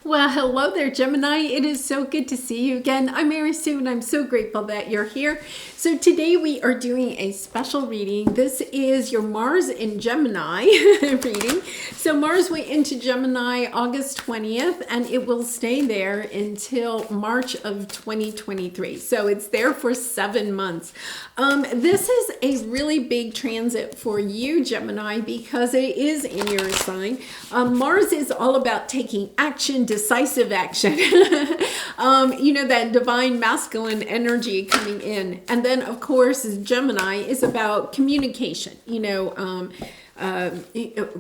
Well, hello there, Gemini. It is so good to see you again. I'm Mary Sue, and I'm so grateful that you're here. So today we are doing a special reading. This is your Mars in Gemini reading. So Mars went into Gemini August 20th, and it will stay there until March of 2023. So it's there for 7 months. This is a really big transit for you, Gemini, because it is in your sign. Mars is all about taking action, decisive action. That divine masculine energy coming in. And then, of course, Gemini is about communication,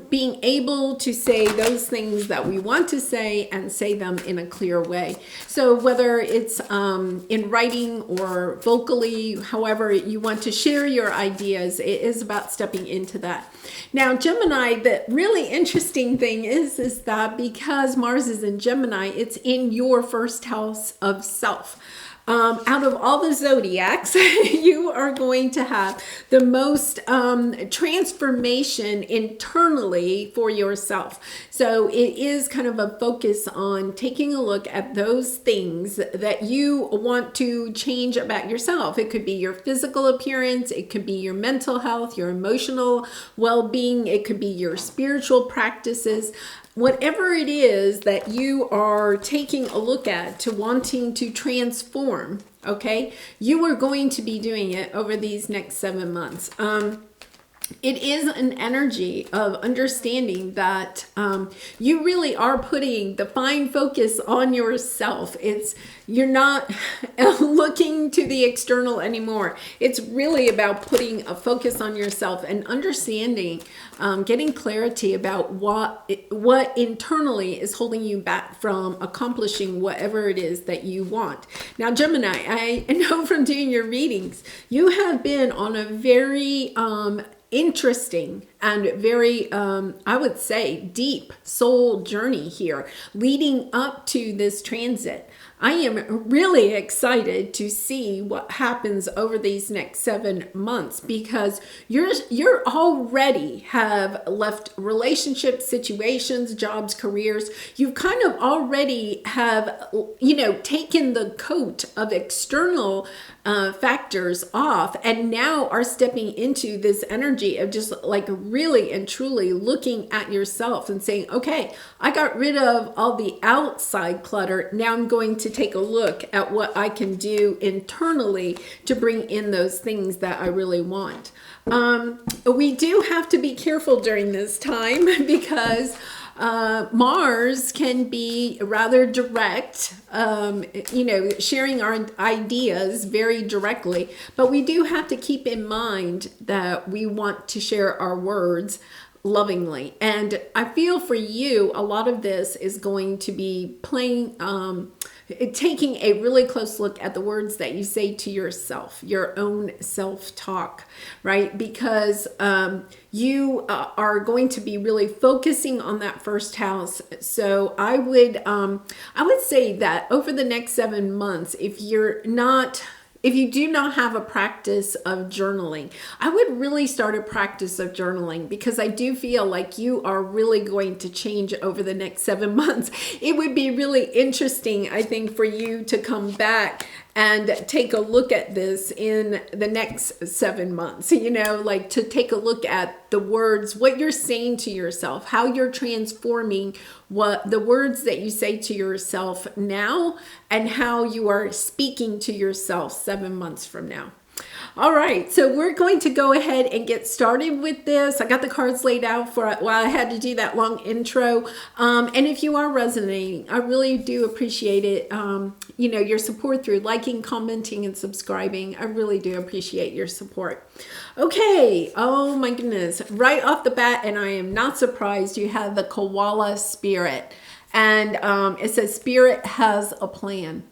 being able to say those things that we want to say and say them in a clear way. So whether it's in writing or vocally, however you want to share your ideas, it is about stepping into that. Now, Gemini, the really interesting thing is that because Mars is in Gemini, it's in your first house of self. Out of all the zodiacs, you are going to have the most transformation internally for yourself. So it is kind of a focus on taking a look at those things that you want to change about yourself. It could be your physical appearance, it could be your mental health, your emotional well-being, it could be your spiritual practices. Whatever it is that you are taking a look at to wanting to transform, okay, you are going to be doing it over these next 7 months. It is an energy of understanding that you really are putting the fine focus on yourself. You're not looking to the external anymore. It's really about putting a focus on yourself and understanding, getting clarity about what internally is holding you back from accomplishing whatever it is that you want. Now, Gemini, I know from doing your readings, you have been on a very interesting and very, I would say, deep soul journey here leading up to this transit. I am really excited to see what happens over these next 7 months because you're already have left relationships, situations, jobs, careers. You kind of already have, taken the coat of external factors off and now are stepping into this energy of just like really and truly looking at yourself and saying, okay, I got rid of all the outside clutter. Now I'm going to take a look at what I can do internally to bring in those things that I really want. We do have to be careful during this time because Mars can be rather direct, sharing our ideas very directly, but we do have to keep in mind that we want to share our words lovingly. And I feel for you, a lot of this is going to be taking a really close look at the words that you say to yourself, your own self-talk, right? Because you are going to be really focusing on that first house. So I would say that over the next 7 months, if you do not have a practice of journaling, I would really start a practice of journaling because I do feel like you are really going to change over the next 7 months. It would be really interesting, I think, for you to come back and take a look at this in the next 7 months, to take a look at the words, what you're saying to yourself, how you're transforming what the words that you say to yourself now and how you are speaking to yourself 7 months from now. All right, so we're going to go ahead and get started with this. I got the cards laid out for while I had to do that long intro. And if you are resonating, I really do appreciate it. Your support through liking, commenting, and subscribing. I really do appreciate your support. Okay, oh my goodness. Right off the bat, and I am not surprised, you have the Koala spirit. And it says spirit has a plan.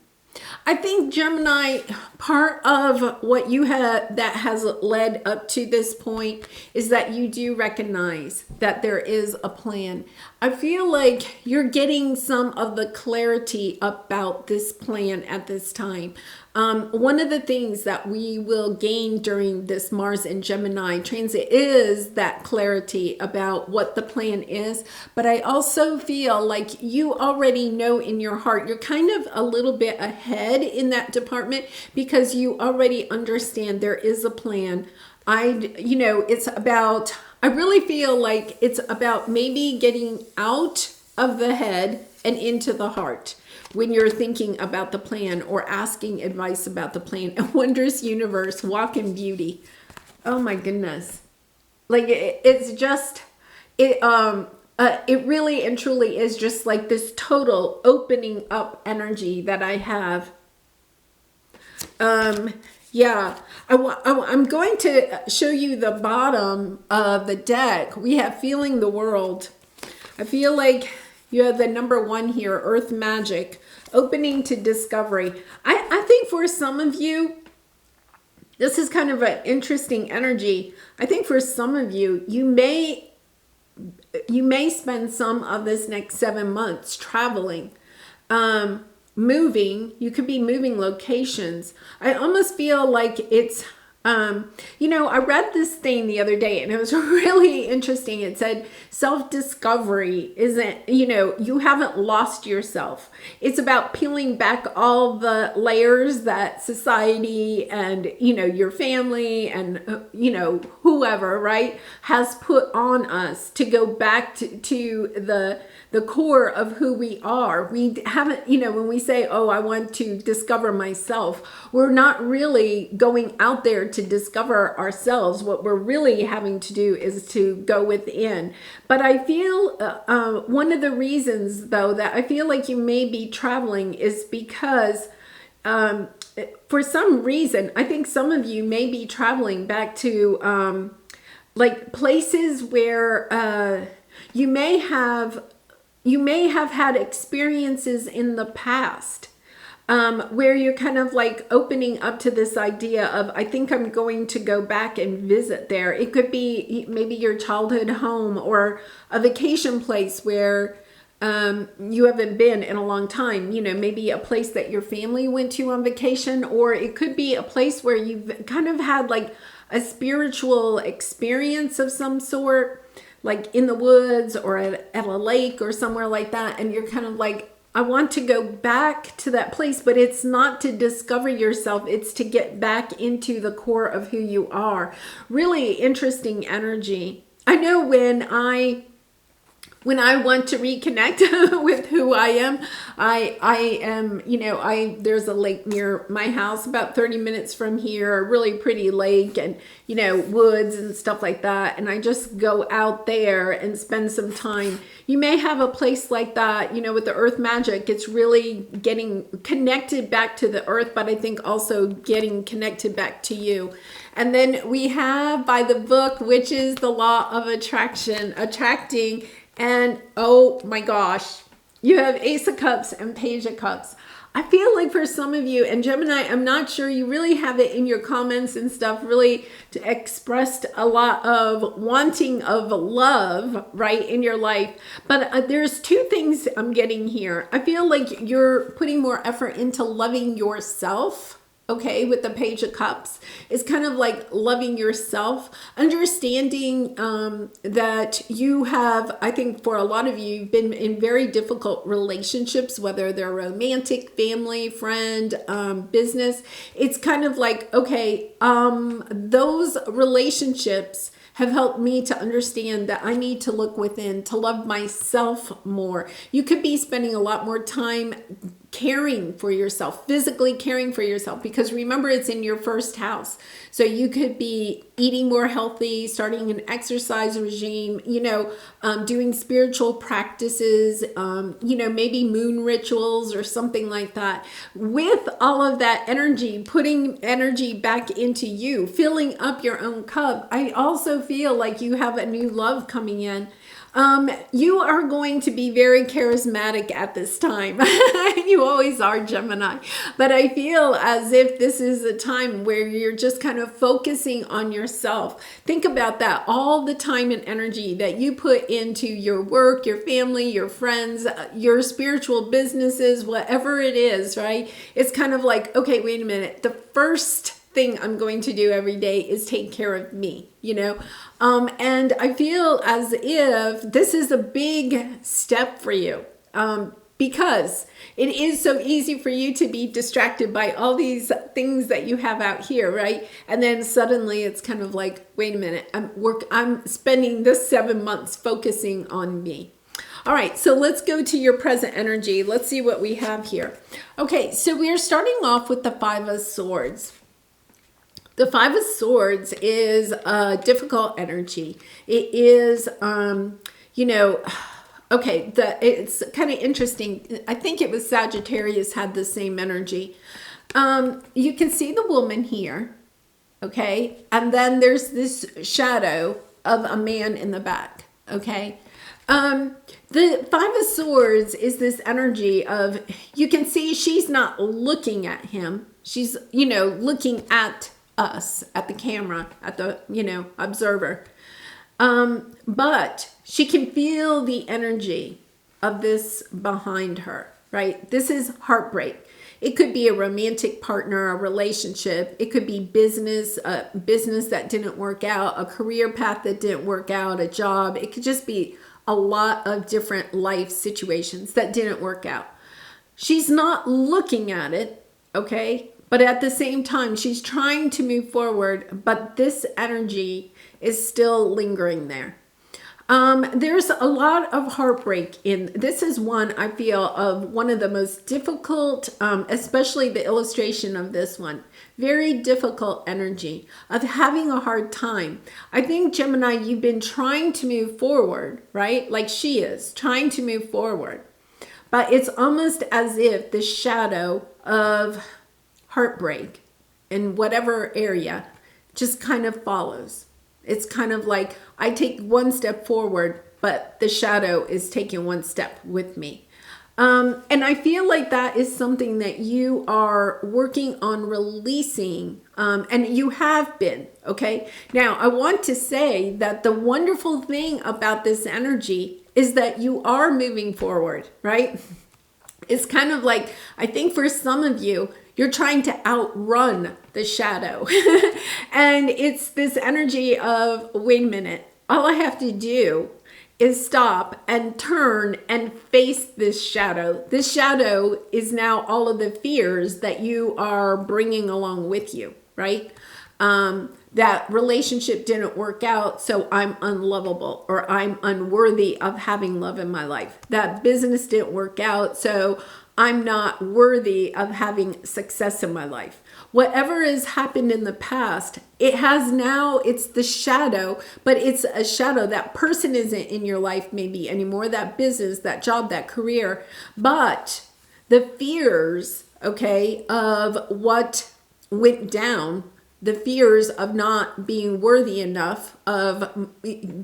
I think, Gemini, part of what you have that has led up to this point is that you do recognize that there is a plan. I feel like you're getting some of the clarity about this plan at this time. One of the things that we will gain during this Mars and Gemini transit is that clarity about what the plan is. But I also feel like you already know in your heart, you're kind of a little bit ahead in that department because you already understand there is a plan. It's about, I really feel like it's about maybe getting out of the head and into the heart when you're thinking about the plan or asking advice about the plan. A wondrous universe, walk in beauty. Oh my goodness. Like it's just, it really and truly is just like this total opening up energy that I have. Yeah, I'm going to show you the bottom of the deck. We have feeling the world. I feel like you have the number 1 here, Earth Magic, opening to discovery. I think for some of you, this is kind of an interesting energy. I think for some of you, you may spend some of this next 7 months traveling. Moving, you could be moving locations. I almost feel like it's, I read this thing the other day and it was really interesting. It said self-discovery isn't, you haven't lost yourself. It's about peeling back all the layers that society and, your family and, whoever, right, has put on us to go back to the core of who we are. We haven't, when we say, oh, I want to discover myself, we're not really going out there to discover ourselves. What we're really having to do is to go within. But I feel one of the reasons, though, that I feel like you may be traveling is because for some reason, I think some of you may be traveling back to like places where you may have had experiences in the past where you're kind of like opening up to this idea of, I think I'm going to go back and visit there. It could be maybe your childhood home or a vacation place where you haven't been in a long time, maybe a place that your family went to on vacation, or it could be a place where you've kind of had like a spiritual experience of some sort, like in the woods or at a lake or somewhere like that. And you're kind of like, I want to go back to that place, but it's not to discover yourself. It's to get back into the core of who you are. Really interesting energy. I know when I want to reconnect with who I am, I am, there's a lake near my house about 30 minutes from here, a really pretty lake and, woods and stuff like that. And I just go out there and spend some time. You may have a place like that, with the earth magic. It's really getting connected back to the earth, but I think also getting connected back to you. And then we have by the book, which is the law of attraction, attracting. And oh my gosh, you have Ace of Cups and Page of Cups. I feel like for some of you, and Gemini, I'm not sure, you really have it in your comments and stuff, really expressed a lot of wanting of love, right, in your life. But there's 2 things I'm getting here. I feel like you're putting more effort into loving yourself. Okay, with the Page of Cups, it's kind of like loving yourself, understanding that you have, I think for a lot of you, you've been in very difficult relationships, whether they're romantic, family, friend, business. It's kind of like, okay, those relationships have helped me to understand that I need to look within, to love myself more. You could be spending a lot more time caring for yourself, physically caring for yourself, because remember, it's in your first house. So you could be eating more healthy, starting an exercise regime, doing spiritual practices, maybe moon rituals or something like that. With all of that energy, putting energy back into you, filling up your own cup. I also feel like you have a new love coming in. You are going to be very charismatic at this time. You always are, Gemini. But I feel as if this is a time where you're just kind of focusing on yourself. Think about that. All the time and energy that you put into your work, your family, your friends, your spiritual businesses, whatever it is, right? It's kind of like, okay, wait a minute. The first thing I'm going to do every day is take care of me, you know? And I feel as if this is a big step for you, because it is so easy for you to be distracted by all these things that you have out here, right? And then suddenly it's kind of like, wait a minute, I'm spending this 7 months focusing on me. All right, so let's go to your present energy. Let's see what we have here. Okay, so we are starting off with the Five of Swords. The Five of Swords is a difficult energy. It is, you know, okay, it's kind of interesting. I think it was Sagittarius had the same energy. You can see the woman here, okay? And then there's this shadow of a man in the back, okay? The Five of Swords is this energy of, you can see she's not looking at him. She's, you know, looking at us, at the camera, at the, you know, observer. But she can feel the energy of this behind her, right? This is heartbreak. It could be a romantic partner, a relationship. It could be business, a business that didn't work out, a career path that didn't work out, a job. It could just be a lot of different life situations that didn't work out. She's not looking at it, okay? But at the same time, she's trying to move forward, but this energy is still lingering there. There's a lot of heartbreak in, this is one, I feel, of one of the most difficult, especially the illustration of this one, very difficult energy of having a hard time. I think, Gemini, you've been trying to move forward, right? Like she is trying to move forward, but it's almost as if the shadow of heartbreak in whatever area just kind of follows. It's kind of like I take one step forward, but the shadow is taking one step with me. And I feel like that is something that you are working on releasing, and you have been, okay? Now, I want to say that the wonderful thing about this energy is that you are moving forward, right? It's kind of like, I think for some of you, you're trying to outrun the shadow. And it's this energy of, wait a minute, all I have to do is stop and turn and face this shadow. This shadow is now all of the fears that you are bringing along with you, right? That relationship didn't work out, so I'm unlovable, or I'm unworthy of having love in my life. That business didn't work out, so I'm not worthy of having success in my life. Whatever has happened in the past, it has now, it's the shadow, but it's a shadow. That person isn't in your life maybe anymore, that business, that job, that career, but the fears, okay, of what went down, the fears of not being worthy enough of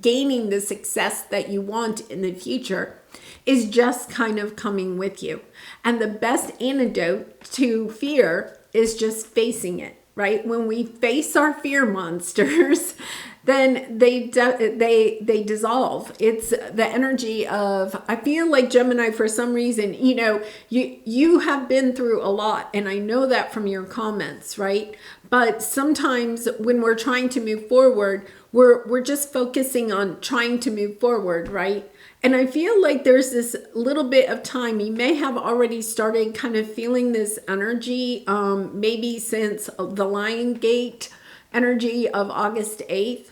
gaining the success that you want in the future is just kind of coming with you. And the best antidote to fear is just facing it, right? When we face our fear monsters, then they dissolve. It's the energy of, I feel like, Gemini, for some reason, you know, you have been through a lot, and I know that from your comments, right? But sometimes when we're trying to move forward, we're just focusing on trying to move forward, right? And I feel like there's this little bit of time. You may have already started kind of feeling this energy, maybe since the Lion Gate energy of August 8th.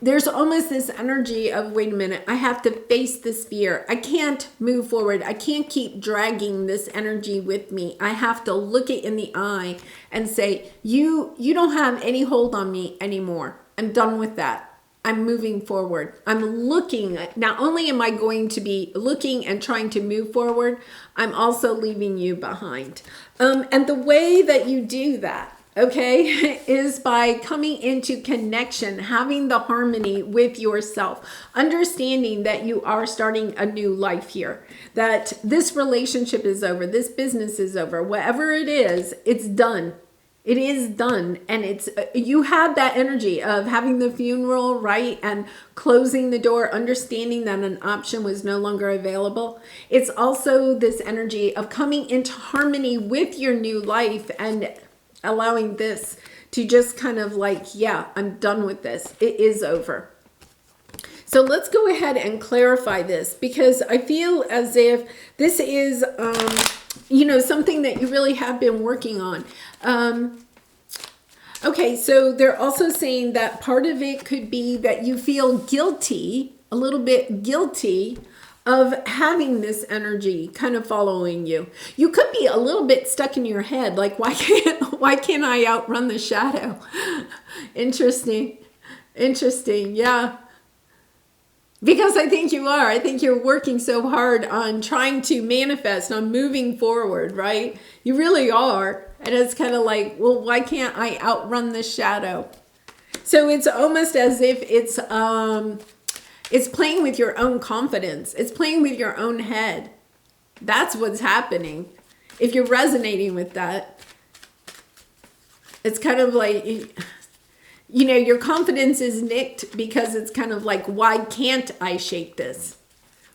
There's almost this energy of, wait a minute, I have to face this fear. I can't move forward. I can't keep dragging this energy with me. I have to look it in the eye and say, you don't have any hold on me anymore. I'm done with that. I'm moving forward. I'm looking. Not only am I going to be looking and trying to move forward, I'm also leaving you behind. And the way that you do that okay, is by coming into connection, having the harmony with yourself, understanding that you are starting a new life here, that this relationship is over, this business is over, whatever it is, it's done. It is done. And it's, you had that energy of having the funeral, right? And closing the door, understanding that an option was no longer available. It's also this energy of coming into harmony with your new life and allowing this to just kind of like, yeah, I'm done with this. It is over. So let's go ahead and clarify this, because I feel as if this is, you know, something that you really have been working on. Okay, so they're also saying that part of it could be that you feel guilty, a little bit guilty of having this energy kind of following you. You could be a little bit stuck in your head, like, why can't I outrun the shadow? Interesting. Yeah. Because I think you are. I think you're working so hard on trying to manifest, on moving forward, right? You really are. And it's kind of like, well, why can't I outrun the shadow? So it's almost as if it's playing with your own confidence. It's playing with your own head. That's what's happening. If you're resonating with that, it's kind of like, you know, your confidence is nicked because it's kind of like, why can't I shake this?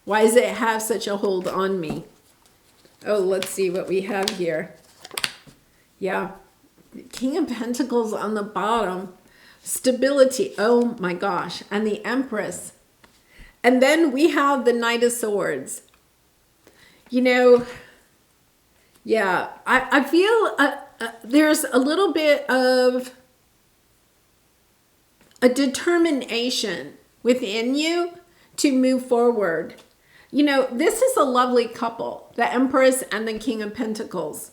Why does it have such a hold on me? Oh, let's see what we have here. Yeah. King of Pentacles on the bottom. Stability. Oh my gosh. And the Empress. And then we have the Knight of Swords. You know, yeah, I feel there's a little bit of a determination within you to move forward. You know, this is a lovely couple, the Empress and the King of Pentacles.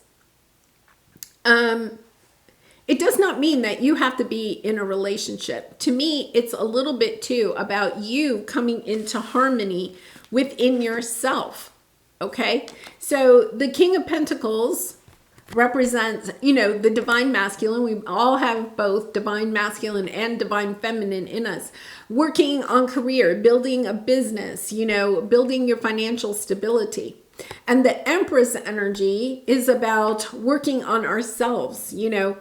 It does not mean that you have to be in a relationship. To me, it's a little bit too about you coming into harmony within yourself. Okay, so the King of Pentacles represents, you know, the divine masculine. We all have both divine masculine and divine feminine in us. Working on career, building a business, you know, building your financial stability. And the Empress energy is about working on ourselves, you know,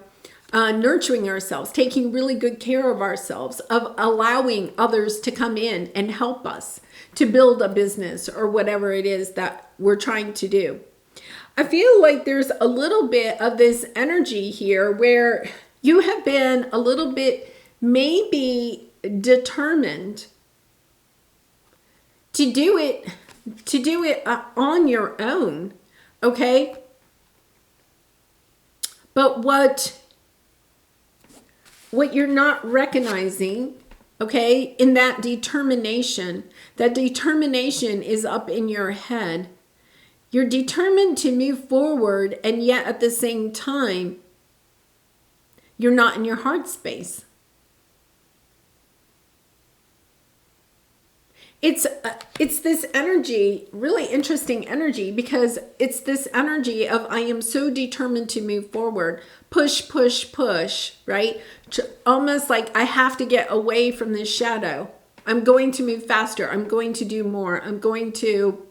nurturing ourselves, taking really good care of ourselves, of allowing others to come in and help us to build a business or whatever it is that we're trying to do. I feel like there's a little bit of this energy here where you have been a little bit maybe determined to do it on your own, okay? But what you're not recognizing, okay, in that determination is up in your head. You're determined to move forward, and yet at the same time, you're not in your heart space. It's this energy, really interesting energy, because it's this energy of I am so determined to move forward. Push, push, push, right? Almost like I have to get away from this shadow. I'm going to move faster. I'm going to do more. I'm going to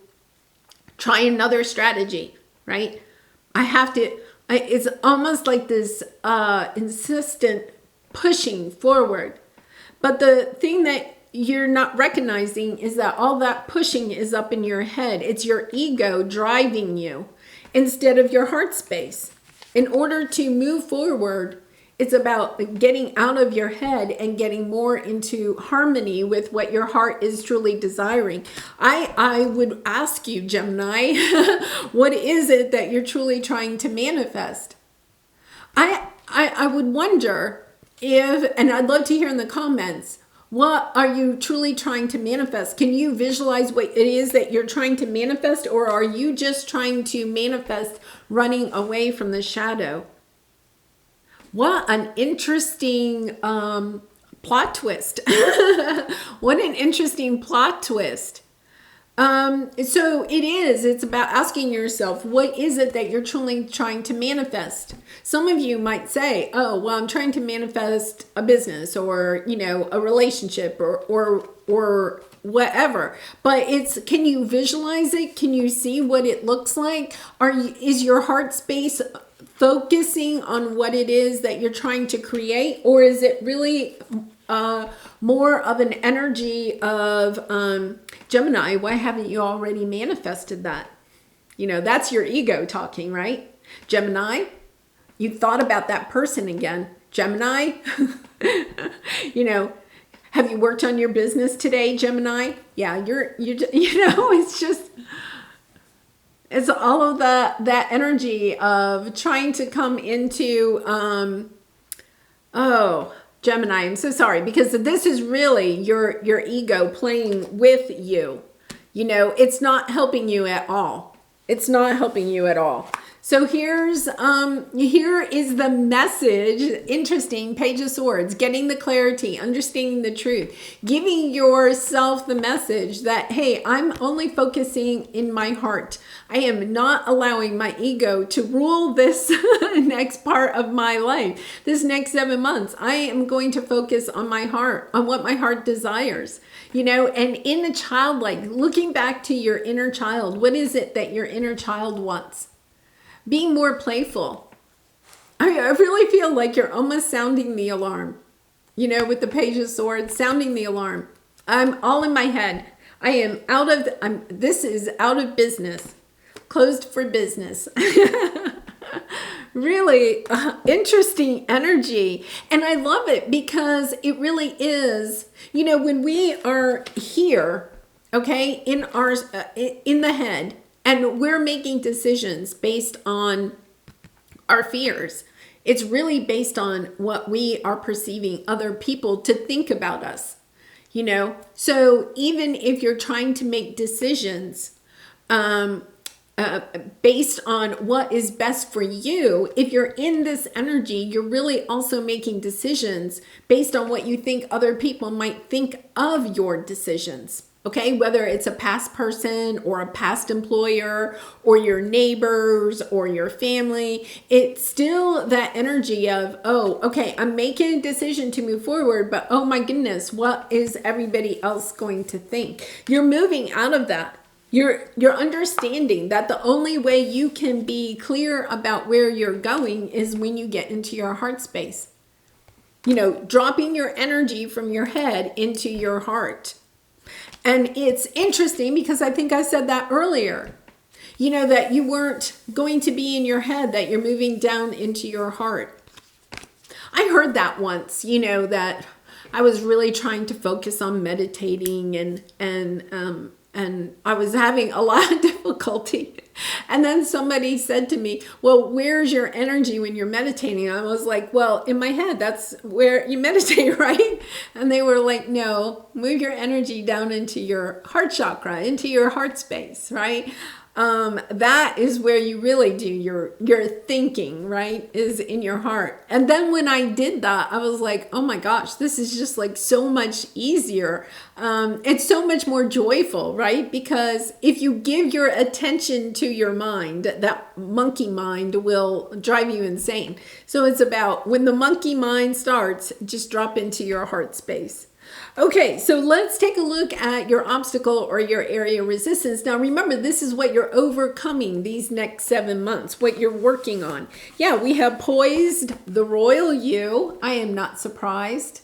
try another strategy, right? I have to, it's almost like this insistent pushing forward. But the thing that you're not recognizing is that all that pushing is up in your head. It's your ego driving you instead of your heart space. In order to move forward, it's about getting out of your head and getting more into harmony with what your heart is truly desiring. I would ask you, Gemini, what is it that you're truly trying to manifest? I would wonder if, and I'd love to hear in the comments, what are you truly trying to manifest? Can you visualize what it is that you're trying to manifest, or are you just trying to manifest running away from the shadow? What an interesting plot twist. What an interesting plot twist. So it's about asking yourself, what is it that you're truly trying to manifest? Some of you might say, oh, well, I'm trying to manifest a business or, a relationship or whatever. But can you visualize it? Can you see what it looks like? Is your heart space focusing on what it is that you're trying to create? Or is it really more of an energy of Gemini? Why haven't you already manifested that? That's your ego talking, right? Gemini, you thought about that person again. Gemini, have you worked on your business today, Gemini? Yeah, it's all of that energy of trying to come into, Gemini, I'm so sorry, because this is really your ego playing with you. It's not helping you at all. It's not helping you at all. So here is the message. Interesting, Page of Swords, getting the clarity, understanding the truth, giving yourself the message that, hey, I'm only focusing in my heart. I am not allowing my ego to rule this next part of my life, this next 7 months. I am going to focus on my heart, on what my heart desires, and in the childlike, looking back to your inner child, what is it that your inner child wants? Being more playful. I really feel like you're almost sounding the alarm, with the Page of Swords, sounding the alarm. I'm all in my head. This is out of business, closed for business. Really interesting energy. And I love it because it really is, when we are here, okay, in the head, and we're making decisions based on our fears. It's really based on what we are perceiving other people to think about us, So even if you're trying to make decisions based on what is best for you, if you're in this energy, you're really also making decisions based on what you think other people might think of your decisions. Okay, whether it's a past person or a past employer or your neighbors or your family, it's still that energy of, oh, okay, I'm making a decision to move forward, but oh my goodness, what is everybody else going to think? You're moving out of that. You're understanding that the only way you can be clear about where you're going is when you get into your heart space. Dropping your energy from your head into your heart. And it's interesting because I think I said that earlier, that you weren't going to be in your head, that you're moving down into your heart. I heard that once, that I was really trying to focus on meditating and I was having a lot of difficulty. And then somebody said to me, well, where's your energy when you're meditating? I was like, well, in my head, that's where you meditate, right? And they were like, no, move your energy down into your heart chakra, into your heart space, right? That is where you really do your thinking, right? Is in your heart. And then when I did that, I was like, oh my gosh, this is just like so much easier. It's so much more joyful, right? Because if you give your attention to your mind, that monkey mind will drive you insane. So it's about when the monkey mind starts, just drop into your heart space. Okay, so let's take a look at your obstacle or your area of resistance. Now, remember, this is what you're overcoming these next 7 months, what you're working on. Yeah, we have poised the royal you. I am not surprised.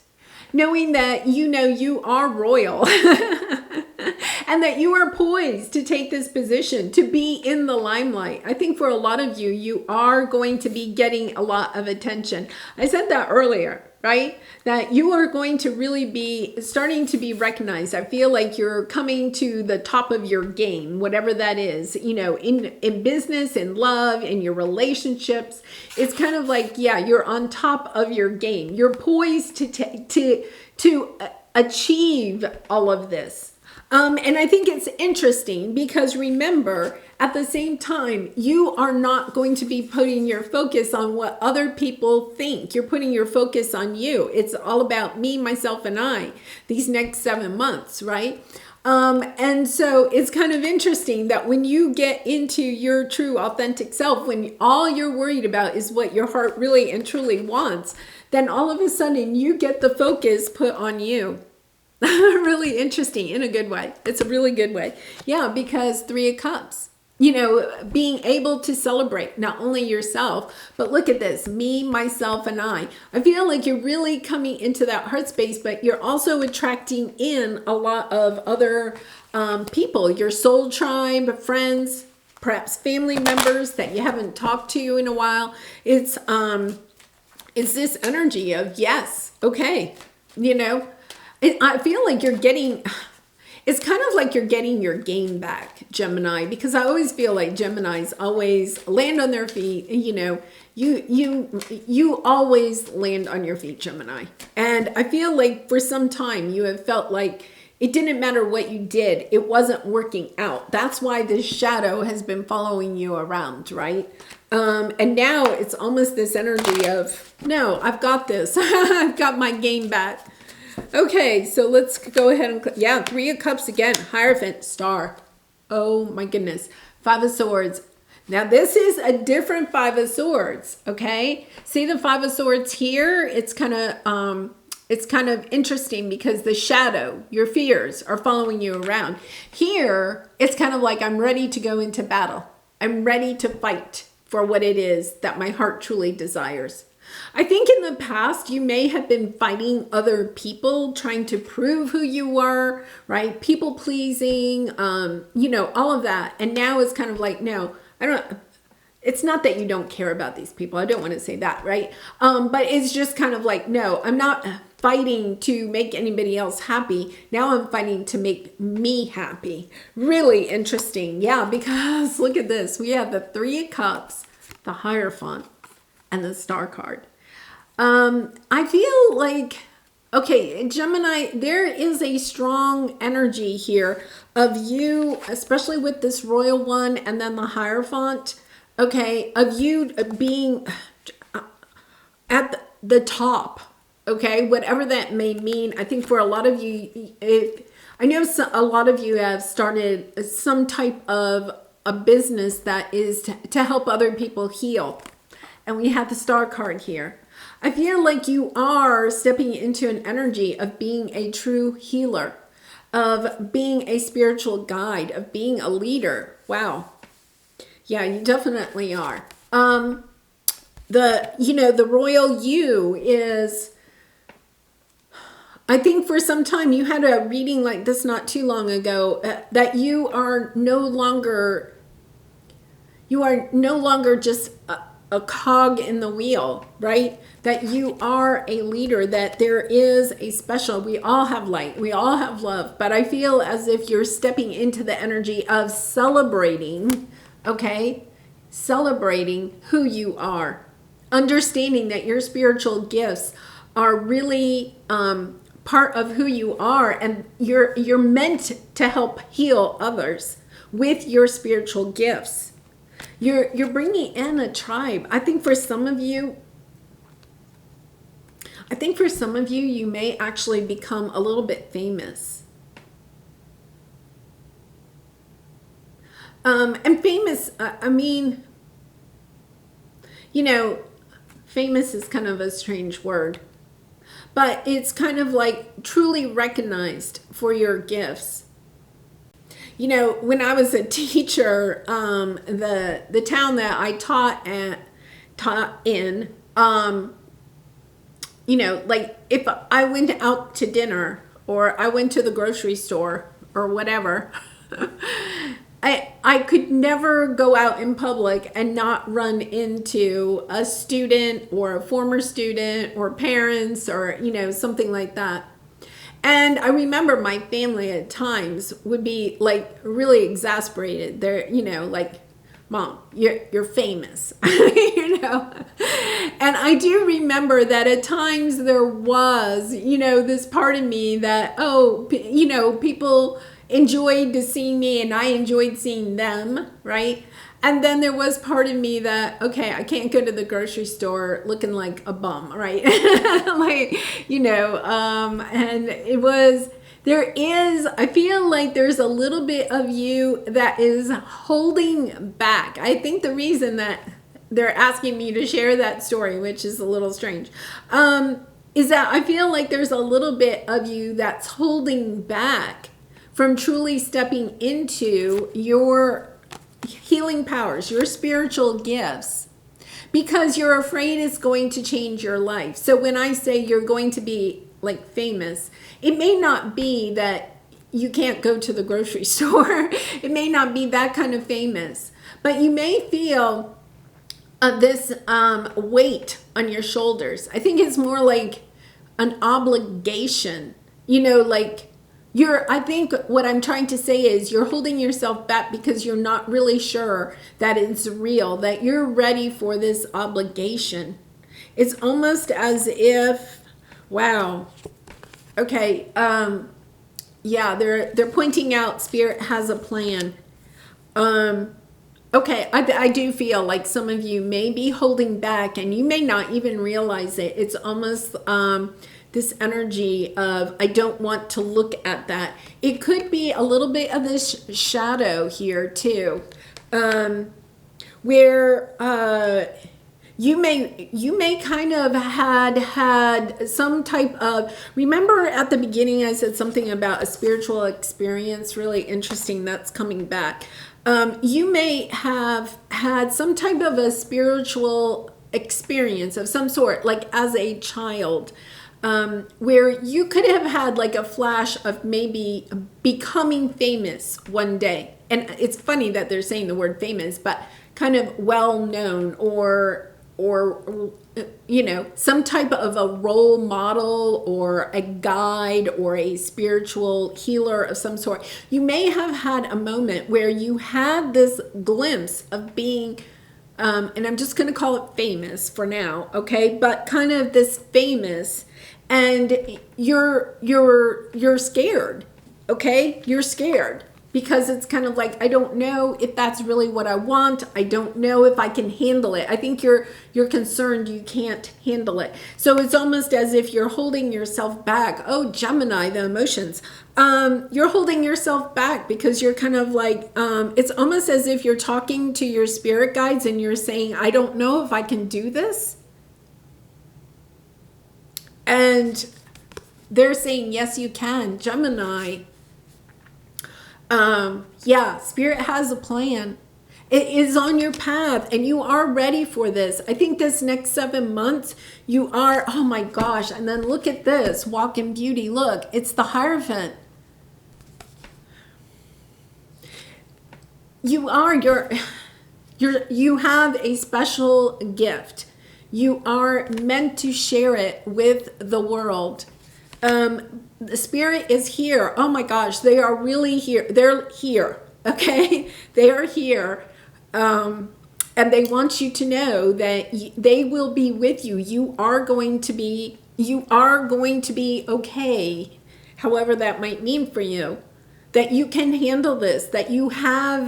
Knowing that you are royal and that you are poised to take this position, to be in the limelight. I think for a lot of you, you are going to be getting a lot of attention. I said that earlier. Right? That you are going to really be starting to be recognized. I feel like you're coming to the top of your game, whatever that is, in business, in love, in your relationships. It's kind of like, yeah, you're on top of your game. You're poised to achieve all of this. And I think it's interesting because remember, at the same time, you are not going to be putting your focus on what other people think. You're putting your focus on you. It's all about me, myself, and I these next 7 months, right? And so it's kind of interesting that when you get into your true authentic self, when all you're worried about is what your heart really and truly wants, then all of a sudden you get the focus put on you. Really interesting in a good way. It's a really good way. Yeah, because Three of Cups, you know, being able to celebrate not only yourself, but look at this, me, myself, and I. I feel like you're really coming into that heart space, but you're also attracting in a lot of other people, your soul tribe, friends, perhaps family members that you haven't talked to in a while. It's this energy of, yes, okay, you know, I feel like you're getting, it's kind of like you're getting your game back, Gemini, because I always feel like Geminis always land on their feet. You know, you always land on your feet, Gemini. And I feel like for some time you have felt like it didn't matter what you did, it wasn't working out. That's why this shadow has been following you around, right? And now it's almost this energy of, no, I've got this. I've got my game back. Okay, so let's go ahead and, yeah, Three of Cups again, Hierophant, Star. Oh my goodness. Five of Swords. Now this is a different Five of Swords, okay? See the Five of Swords here? It's kind of interesting because the shadow, your fears are following you around. Here, it's kind of like I'm ready to go into battle. I'm ready to fight for what it is that my heart truly desires. I think in the past, you may have been fighting other people, trying to prove who you were, right? People pleasing, you know, all of that. And now it's kind of like, no, it's not that you don't care about these people. I don't want to say that, right? But it's just kind of like, no, I'm not fighting to make anybody else happy. Now I'm fighting to make me happy. Really interesting. Yeah, because look at this. We have the Three of Cups, the Hierophant, and the Star card. I feel like, okay, Gemini, there is a strong energy here of you, especially with this Royal One and then the Hierophant, okay, of you being at the top, okay, whatever that may mean. I think for a lot of you, I know a lot of you have started some type of a business that is to help other people heal. And we have the Star card here. I feel like you are stepping into an energy of being a true healer, of being a spiritual guide, of being a leader. Wow. Yeah, you definitely are. The royal you is, I think for some time you had a reading like this not too long ago, that you are no longer just a cog in the wheel, right? That you are a leader, that there is a special, we all have light, we all have love, but I feel as if you're stepping into the energy of celebrating, okay? Celebrating who you are. Understanding that your spiritual gifts are really part of who you are, and you're meant to help heal others with your spiritual gifts. You're bringing in a tribe. I think for some of you, you may actually become a little bit famous. And famous, I mean, you know, famous is kind of a strange word, but it's kind of like truly recognized for your gifts. You know, when I was a teacher, the town that I taught in, you know, like if I went out to dinner or I went to the grocery store or whatever, I could never go out in public and not run into a student or a former student or parents or, you know, something like that. And I remember my family at times would be like really exasperated. They're, you know, like, Mom, you're famous, you know. And I do remember that at times there was, you know, this part of me that, oh, you know, people enjoyed to see me and I enjoyed seeing them, right? And then there was part of me that, okay, I can't go to the grocery store looking like a bum, right? Like, you know, and it was, I feel like there's a little bit of you that is holding back. I think the reason that they're asking me to share that story, which is a little strange, is that I feel like there's a little bit of you that's holding back from truly stepping into your healing powers, your spiritual gifts, because you're afraid it's going to change your life. So when I say you're going to be like famous, it may not be that you can't go to the grocery store. It may not be that kind of famous, but you may feel this weight on your shoulders. I think it's more like an obligation, like I think what I'm trying to say is you're holding yourself back because you're not really sure that it's real, that you're ready for this obligation. It's almost as if, wow, okay, yeah, they're pointing out Spirit has a plan. Okay, I do feel like some of you may be holding back and you may not even realize it. It's almost this energy of, I don't want to look at that. It could be a little bit of this shadow here too, where you may kind of had some type of, remember at the beginning I said something about a spiritual experience, really interesting, that's coming back. You may have had some type of a spiritual experience of some sort, like as a child, where you could have had like a flash of maybe becoming famous one day. And it's funny that they're saying the word famous, but kind of well known, or some type of a role model or a guide or a spiritual healer of some sort. You may have had a moment where you had this glimpse of being, and I'm just going to call it famous for now, okay? But kind of this famous, and you're scared, okay? You're scared. Because it's kind of like, I don't know if that's really what I want. I don't know if I can handle it. I think you're concerned you can't handle it. So it's almost as if you're holding yourself back. Oh, Gemini, the emotions. You're holding yourself back because you're kind of like, it's almost as if you're talking to your spirit guides and you're saying, I don't know if I can do this. And they're saying, yes, you can, Gemini. Yeah, Spirit has a plan. It is on your path and you are ready for this. I think this next 7 months you are, oh my gosh. And then look at this, walk in beauty. Look, it's the Hierophant. You have a special gift. You are meant to share it with the world. The Spirit is here. Oh my gosh, they are really here. They're here, okay? They are here. And they want you to know that they will be with you. You are going to be okay, however that might mean for you. That you can handle this, that you have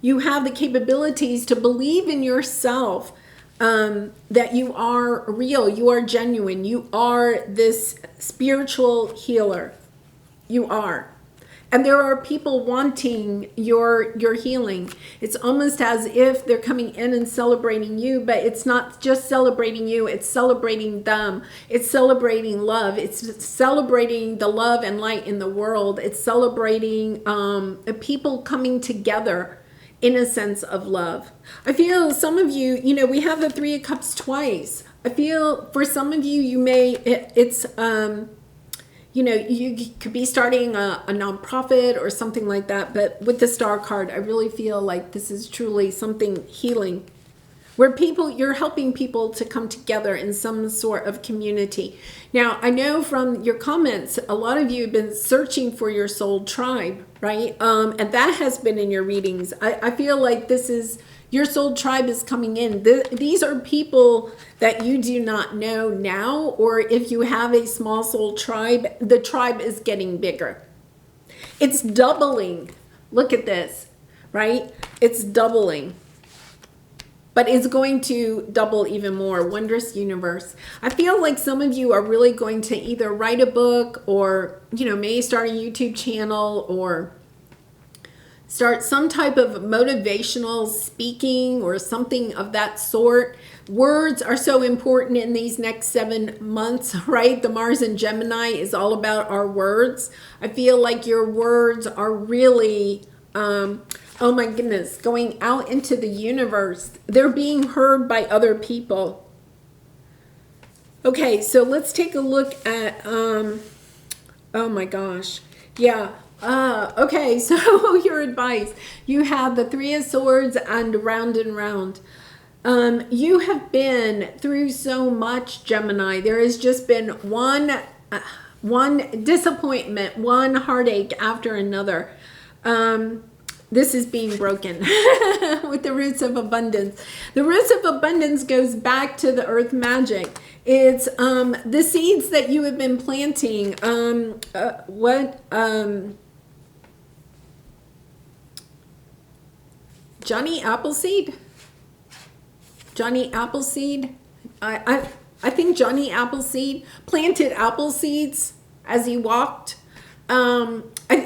the capabilities to believe in yourself. That you are real, you are genuine, you are this spiritual healer. You are. And there are people wanting your healing. It's almost as if they're coming in and celebrating you, but it's not just celebrating you, it's celebrating them. It's celebrating love. It's celebrating the love and light in the world. It's celebrating people coming together in a sense of love. I feel some of you, we have the 3 of Cups twice. I feel for some of you, you could be starting a nonprofit or something like that. But with the Star card, I really feel like this is truly something healing, where you're helping people to come together in some sort of community. Now, I know from your comments, a lot of you have been searching for your soul tribe, right? And that has been in your readings. I feel like your soul tribe is coming in. These are people that you do not know now, or if you have a small soul tribe, the tribe is getting bigger. It's doubling. Look at this, right? It's doubling. but it's going to double even more. Wondrous universe. I feel like some of you are really going to either write a book or, you know, maybe start a YouTube channel or start some type of motivational speaking or something of that sort. Words are so important in these next 7 months, right? The Mars in Gemini is all about our words. I feel like your words are really, oh my goodness, going out into the universe. They're being heard by other people. Okay, so let's take a look at, oh my gosh. Yeah. Okay, so your advice. You have the Three of Swords and round and round. You have been through so much, Gemini. There has just been one disappointment, one heartache after another. This is being broken with the roots of abundance. The roots of abundance goes back to the earth magic. It's the seeds that you have been planting. Johnny Appleseed? Johnny Appleseed? I think Johnny Appleseed planted apple seeds as he walked.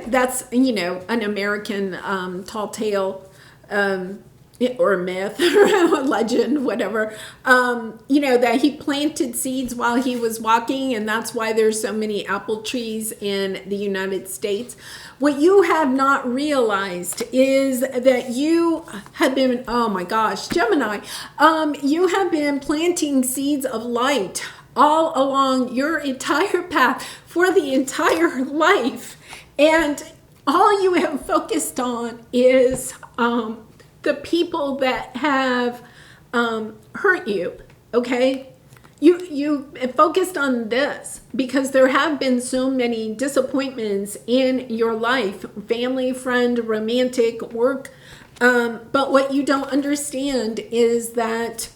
That's, you know, an American tall tale or a myth or a legend, whatever. You know, that he planted seeds while he was walking, and that's why there's so many apple trees in the United States. What you have not realized is that you have been, oh my gosh, Gemini, you have been planting seeds of light all along your entire path for the entire life. And all you have focused on is the people that have hurt you, okay? You focused on this because there have been so many disappointments in your life, family, friend, romantic, work. But what you don't understand is that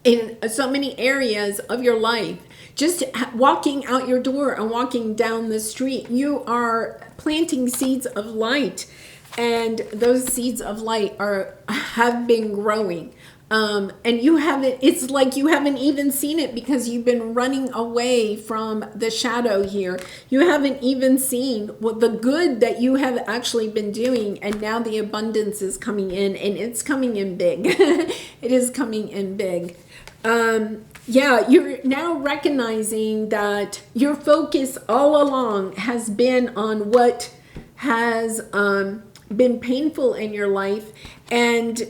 in so many areas of your life, just walking out your door and walking down the street, you are planting seeds of light, and those seeds of light have been growing. And you haven't, it's like you haven't even seen it because you've been running away from the shadow here. You haven't even seen what the good that you have actually been doing, and now the abundance is coming in, and it's coming in big. It is coming in big. Yeah, you're now recognizing that your focus all along has been on what has been painful in your life, and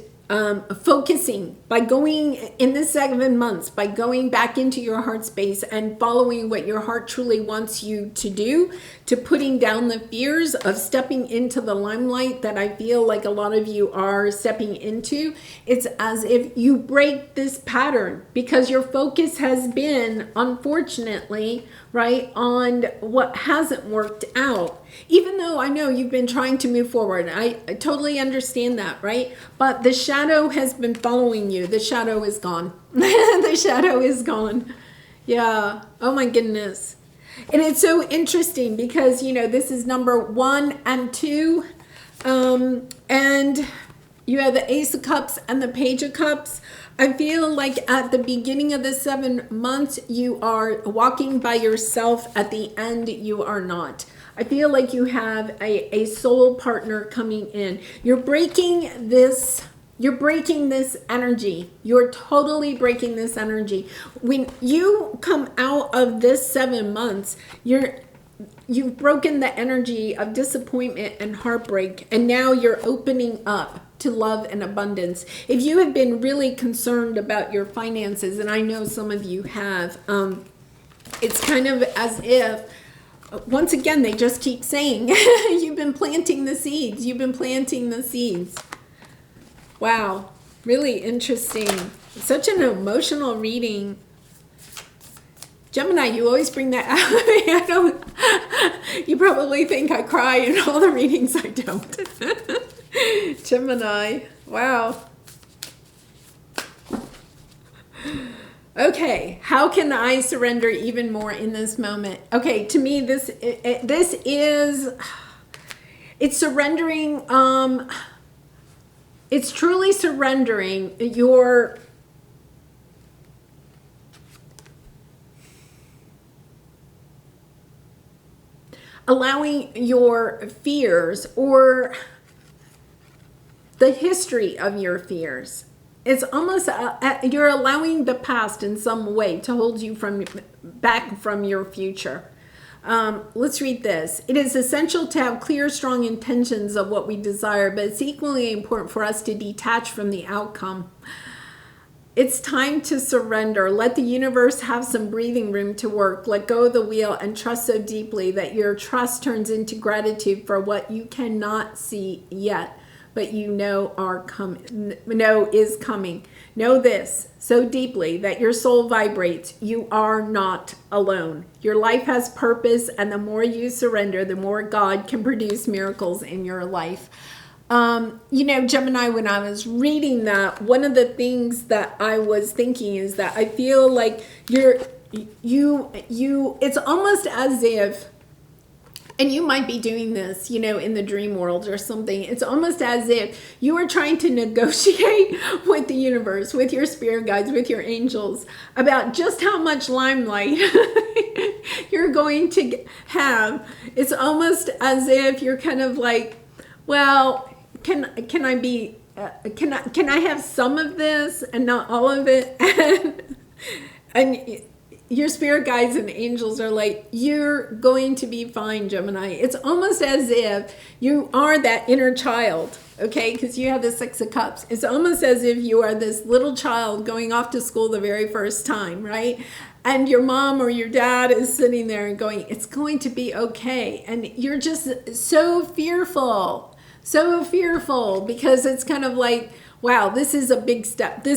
focusing by going in this 7 months, by going back into your heart space and following what your heart truly wants you to do, to putting down the fears of stepping into the limelight that I feel like a lot of you are stepping into. It's as if you break this pattern because your focus has been, unfortunately, right, on what hasn't worked out. Even though I know you've been trying to move forward. I totally understand that, right? But the shadow has been following you. The shadow is gone. The shadow is gone. Yeah. Oh my goodness. And it's so interesting because, you know, this is number 1 and 2. And you have the Ace of Cups and the Page of Cups. I feel like at the beginning of the 7 months, you are walking by yourself. At the end, you are not. I feel like you have a soul partner coming in. You're breaking this energy. You're totally breaking this energy. When you come out of this 7 months, you've broken the energy of disappointment and heartbreak, and now you're opening up to love and abundance. If you have been really concerned about your finances, and I know some of you have, it's kind of as if, once again, they just keep saying, you've been planting the seeds. You've been planting the seeds. Wow. Really interesting. Such an emotional reading. Gemini, you always bring that out. I don't, you probably think I cry in all the readings. I don't. Gemini. Wow. Okay, how can I surrender even more in this moment? Okay, to me, this is, it's surrendering It's truly surrendering your allowing your fears or the history of your fears. It's almost you're allowing the past in some way to hold you back from your future. Let's read this. It is essential to have clear, strong intentions of what we desire, but it's equally important for us to detach from the outcome. It's time to surrender. Let the universe have some breathing room to work. Let go of the wheel and trust so deeply that your trust turns into gratitude for what you cannot see yet, but you know is coming. Know this so deeply that your soul vibrates. You are not alone. Your life has purpose, and the more you surrender, the more God can produce miracles in your life. Gemini, when I was reading that, one of the things that I was thinking is that I feel like it's almost as if, and you might be doing this, in the dream world or something. It's almost as if you are trying to negotiate with the universe, with your spirit guides, with your angels, about just how much limelight you're going to have. It's almost as if you're kind of like, well, can I have some of this and not all of it? and your spirit guides and angels are like, you're going to be fine, Gemini. It's almost as if you are that inner child, okay? Because you have the Six of Cups. It's almost as if you are this little child going off to school the very first time, right? And your mom or your dad is sitting there and going, it's going to be okay. And you're just so fearful because it's kind of like, wow, this is a big step. I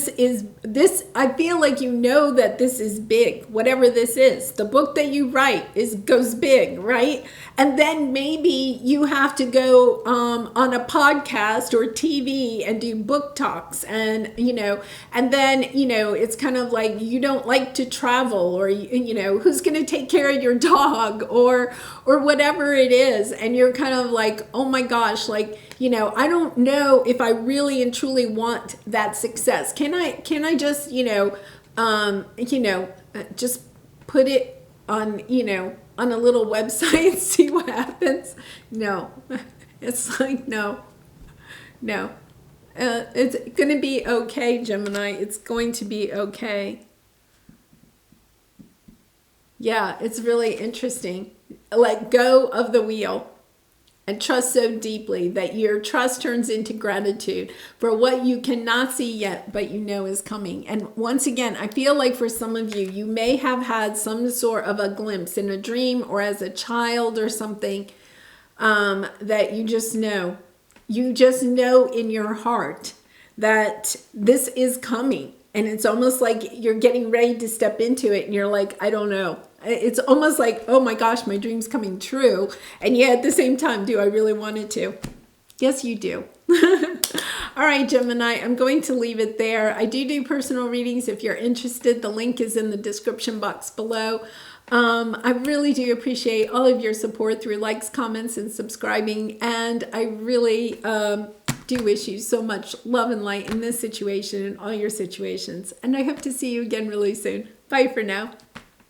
feel like that this is big, whatever this is. The book that you write goes big, right? And then maybe you have to go on a podcast or TV and do book talks and then, it's kind of like you don't like to travel or, who's going to take care of your dog or whatever it is. And you're kind of like, oh my gosh, like, I don't know if I really and truly want that success. Can I just, just put it on, on a little website and see what happens? No, it's like, no. It's going to be okay, Gemini. It's going to be okay. Yeah, it's really interesting. Let go of the wheel. And trust so deeply that your trust turns into gratitude for what you cannot see yet, but is coming. And once again, I feel like for some of you, you may have had some sort of a glimpse in a dream or as a child or something that you just know. You just know in your heart that this is coming. And it's almost like you're getting ready to step into it and you're like, I don't know. It's almost like, oh my gosh, my dream's coming true. And yet at the same time, do I really want it to? Yes, you do. All right, Gemini, I'm going to leave it there. I do personal readings. If you're interested, the link is in the description box below. I really do appreciate all of your support through likes, comments, and subscribing. And I really do wish you so much love and light in this situation and all your situations. And I hope to see you again really soon. Bye for now.